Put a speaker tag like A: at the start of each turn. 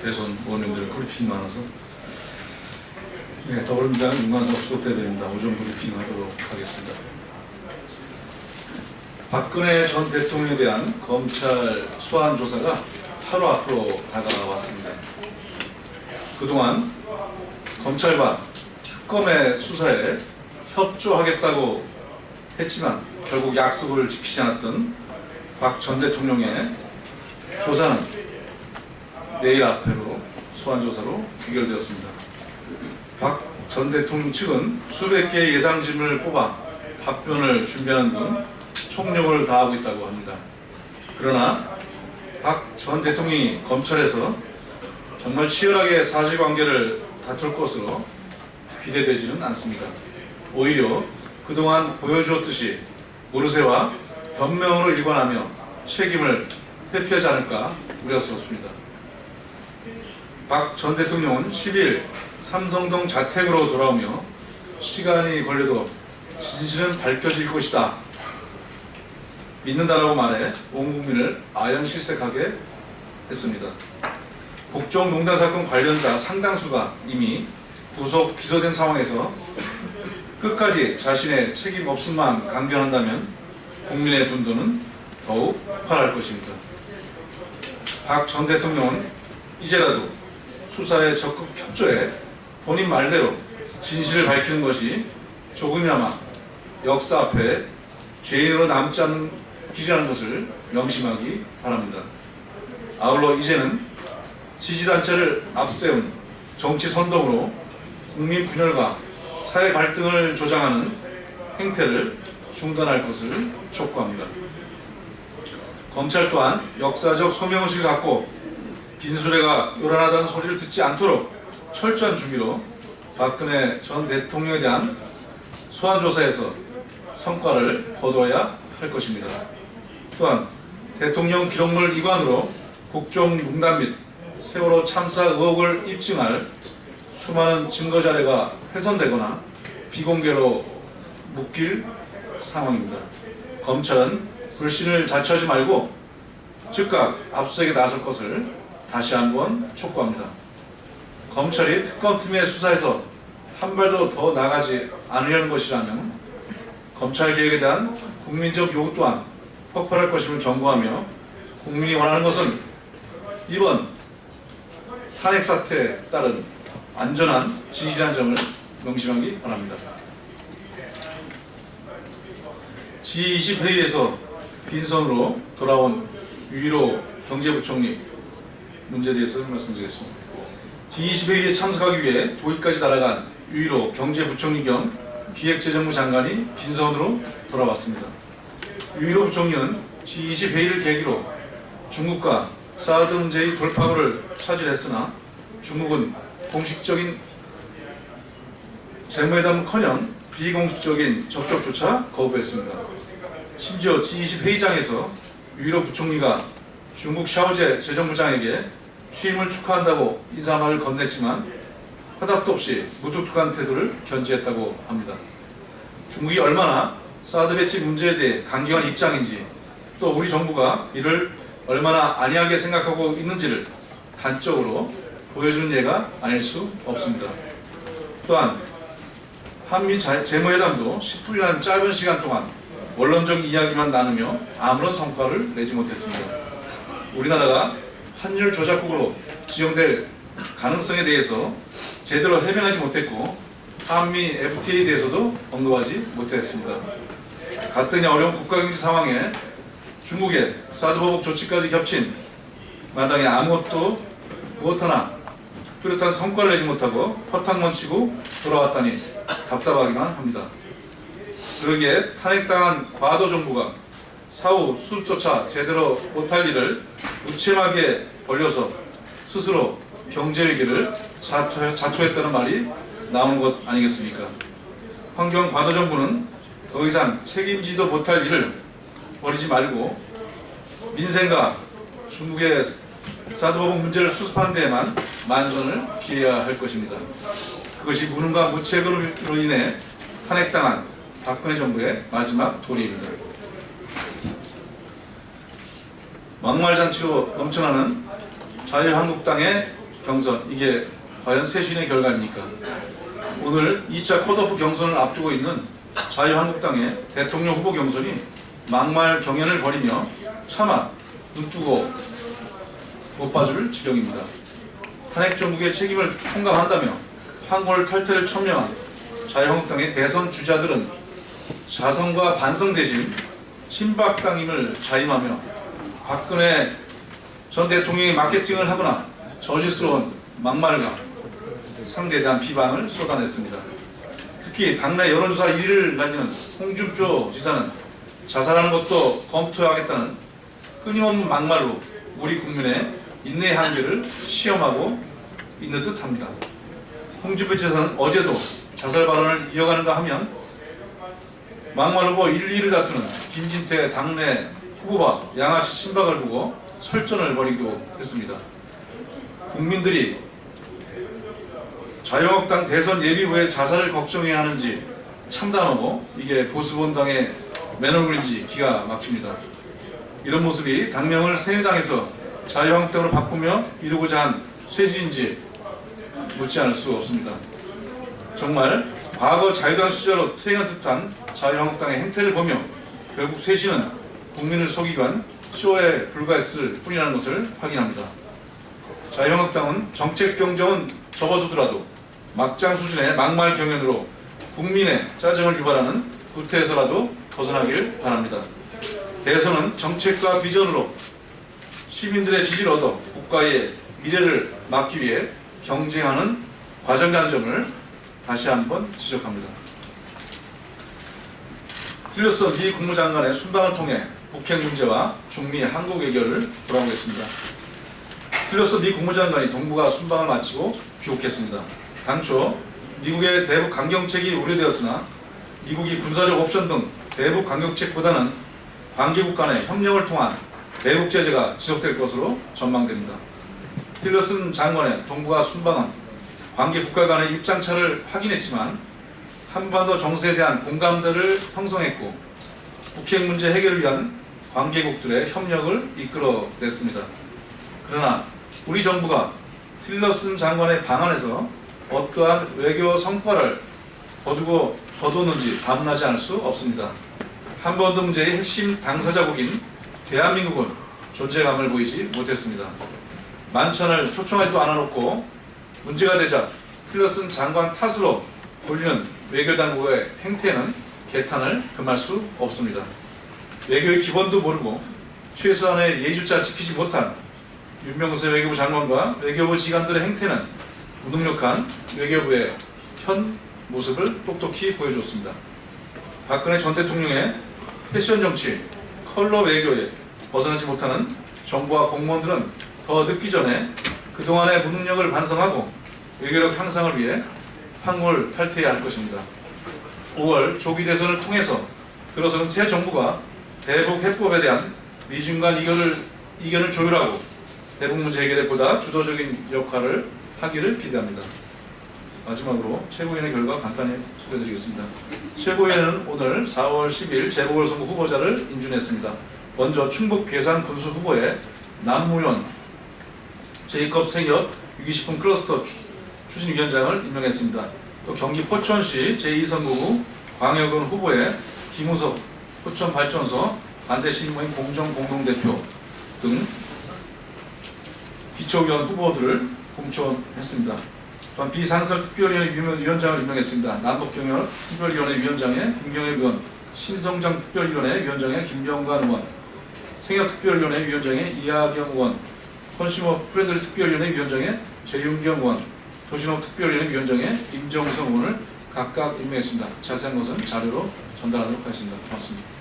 A: 대선 의원님들 브리핑 많아서 더불어민주당 윤관석 수석대변인입니다. 오전 브리핑하도록 하겠습니다. 박근혜 전 대통령에 대한 검찰 소환 조사가 하루 앞으로 다가왔습니다. 그동안 검찰과 특검의 수사에 협조하겠다고 했지만 결국 약속을 지키지 않았던 박 전 대통령의 조사는 내일 앞으로 소환조사로 귀결되었습니다. 박 전 대통령 측은 수백 개의 예상짐을 뽑아 답변을 준비하는 등 총력을 다하고 있다고 합니다. 그러나 박 전 대통령이 검찰에서 정말 치열하게 사실관계를 다툴 것으로 기대되지는 않습니다. 오히려 그동안 보여주었듯이 모르쇠와 변명으로 일관하며 책임을 회피하지 않을까 우려스럽습니다. 박 전 대통령은 10일 삼성동 자택으로 돌아오며 시간이 걸려도 진실은 밝혀질 것이다 믿는다라고 말해 온 국민을 아연실색하게 했습니다. 국정농단 사건 관련자 상당수가 이미 구속 기소된 상황에서 끝까지 자신의 책임 없음만 강변한다면 국민의 분노는 더욱 폭발할 것입니다. 박 전 대통령은 이제라도 수사에 적극 협조해 본인 말대로 진실을 밝히는 것이 조금이나마 역사 앞에 죄인으로 남지 않는 길이라는 것을 명심하기 바랍니다. 아울러 이제는 지지단체를 앞세운 정치 선동으로 국민 분열과 사회 갈등을 조장하는 행태를 중단할 것을 촉구합니다. 검찰 또한 역사적 소명의식을 갖고 빈수레가 요란하다는 소리를 듣지 않도록 철저한 준비로 박근혜 전 대통령에 대한 소환조사에서 성과를 거둬야 할 것입니다. 또한 대통령 기록물 이관으로 국정농단 및 세월호 참사 의혹을 입증할 수많은 증거 자료가 훼손되거나 비공개로 묶일 상황입니다. 검찰은 불신을 자처하지 말고 즉각 압수수색에 나설 것을 다시 한번 촉구합니다. 검찰이 특검팀의 수사에서 한 발도 더 나가지 않으려는 것이라면 검찰 개혁에 대한 국민적 요구 또한 폭발할 것임을 경고하며 국민이 원하는 것은 이번 탄핵 사태에 따른 안전한 진실한 점을 명심하기 바랍니다. G20 회의에서 빈손으로 돌아온 유일호 경제부총리 문제에 대해서 말씀드리겠습니다. G20 회의에 참석하기 위해 도쿄까지 날아간 유일호 경제부총리 겸 기획재정부 장관이 빈손으로 돌아왔습니다. 유일호 부총리는 G20 회의를 계기로 중국과 사드 문제의 돌파구를 차지했으나 중국은 공식적인 재무회담은커녕 비공식적인 접촉조차 거부했습니다. 심지어 G20 회의장에서 유일호 부총리가 중국 샤오제 재정부장에게 취임을 축하한다고 인사말을 건넸지만 화답도 없이 무뚝뚝한 태도를 견지했다고 합니다. 중국이 얼마나 사드 배치 문제에 대해 강경한 입장인지 또 우리 정부가 이를 얼마나 안이하게 생각하고 있는지를 단적으로 보여주는 예가 아닐 수 없습니다. 또한 한미 재무회담도 10분이라는 짧은 시간 동안 원론적 이야기만 나누며 아무런 성과를 내지 못했습니다. 우리나라가 환율 조작국으로 지정될 가능성에 대해서 제대로 해명하지 못했고 한미 FTA에 대해서도 언급하지 못했습니다. 갈등이 어려운 국가경제 상황에 중국의 사드 보복 조치까지 겹친 마당에 아무것도 무엇 하나 뚜렷한 성과를 내지 못하고 퍼탕만 치고 돌아왔다니 답답하기만 합니다. 그러기에 탄핵당한 과도 정부가 사후 수습조차 제대로 못할 일을 무책임하게 벌려서 스스로 경제위기를 자초했다는 말이 나온 것 아니겠습니까? 환경 과도 정부는 더 이상 책임지도 못할 일을 벌이지 말고 민생과 중국의 사드 보복 문제를 수습하는 데에만 만전을 기해야 할 것입니다. 그것이 무능과 무책으로 인해 탄핵당한 박근혜 정부의 마지막 도리입니다. 막말잔치로 넘쳐나는 자유한국당의 경선, 이게 과연 쇄신의 결과입니까? 오늘 2차 컷오프 경선을 앞두고 있는 자유한국당의 대통령 후보 경선이 막말 경연을 벌이며 차마 눈뜨고 못 봐줄 지경입니다. 탄핵 정국의 책임을 통감한다며 황골 탈퇴를 천명한 자유한국당의 대선 주자들은 자성과 반성 대신 친박당임을 자임하며 박근혜 전 대통령이 마케팅을 하거나 저질스러운 막말과 상대에 대한 비방을 쏟아냈습니다. 특히 당내 여론조사 1위를 달리는 홍준표 지사는 자살하는 것도 검토하겠다는 끊임없는 막말로 우리 국민의 인내의 한계를 시험하고 있는 듯합니다. 홍준표 지사는 어제도 자살 발언을 이어가는가 하면 막말 후보 1, 2를 다투는 김진태 당내 후보와 양아치 친박을 보고 설전을 벌이기도 했습니다. 국민들이 자유한국당 대선 예비 후에 자살을 걱정해야 하는지 참담하고 이게 보수본당의 맨얼굴인지 기가 막힙니다. 이런 모습이 당명을 새누리당에서 자유한국당으로 바꾸며 이루고자 한 쇄신인지 묻지 않을 수 없습니다. 정말 과거 자유당 시절로 퇴행한 듯한 자유한국당의 행태를 보며 결국 쇄신은 국민을 속이기 위한 쇼에 불과했을 뿐이라는 것을 확인합니다. 자유한국당은 정책 경정은 접어두더라도 막장 수준의 막말 경연으로 국민의 짜증을 유발하는 구태에서라도 벗어나길 바랍니다. 대선은 정책과 비전으로 시민들의 지지를 얻어 국가의 미래를 막기 위해 경쟁하는 과정이라는 점을 다시 한번 지적합니다. 틸러슨 미 국무장관의 순방을 통해 북핵 문제와 중미 한국 외교를 돌아보겠습니다. 틸러슨 미 국무장관이 동북아 순방을 마치고 귀국했습니다. 당초 미국의 대북 강경책이 우려되었으나 미국이 군사적 옵션 등 대북 강경책보다는 관계국 간의 협력을 통한 대북 제재가 지속될 것으로 전망됩니다. 틸러슨 장관의 동북아 순방은 관계국가 간의 입장차를 확인했지만 한반도 정세에 대한 공감대를 형성했고 북핵 문제 해결을 위한 관계국들의 협력을 이끌어냈습니다. 그러나 우리 정부가 틸러슨 장관의 방안에서 어떠한 외교 성과를 거두었는지 담론하지 않을 수 없습니다. 한반도 문제의 핵심 당사자국인 대한민국은 존재감을 보이지 못했습니다. 만찬을 초청하지도 않아놓고 문제가 되자 틸러슨 장관 탓으로 돌리는 외교당국의 행태에는 개탄을 금할 수 없습니다. 외교의 기본도 모르고 최소한의 예의조차 지키지 못한 윤명세 외교부 장관과 외교부 지관들의 행태는 무능력한 외교부의 현 모습을 똑똑히 보여줬습니다. 박근혜 전 대통령의 패션 정치, 컬러 외교에 벗어나지 못하는 정부와 공무원들은 더 늦기 전에 그동안의 무능력을 반성하고 외교력 향상을 위해 황홀 탈퇴해야 할 것입니다. 5월 조기 대선을 통해서 들어서는 새 정부가 대북 해법에 대한 미중 간 이견을 조율하고 대북 문제 해결에 보다 주도적인 역할을 하기를 기대합니다. 마지막으로 최고위원회 결과 간단히 소개해드리겠습니다. 최고위원회는 오늘 4월 10일 재보궐선거 후보자를 인준했습니다. 먼저 충북 괴산 군수 후보에 남무현 제이컵 생협 유기식품 클러스터 추진위원장을 임명했습니다. 또 경기 포천시 제2선거구 광역은 후보에 김우석 포천발전소 반대시민모임 공정공동대표 등 기초위원 후보들을 공천했습니다. 또한 비상설특별위원회 위원장을 임명했습니다. 남북경협 특별위원회 위원장에 김경엽 의원, 신성장 특별위원회 위원장에 김병관 의원, 생협특별위원회 위원장에 이하경 의원, 컨슈머 프렌들리 특별위원회 위원장에 재윤경 의원, 도시농업 특별위원회 위원장에 임정성 의원을 각각 임명했습니다. 자세한 것은 자료로 전달하도록 하겠습니다. 고맙습니다.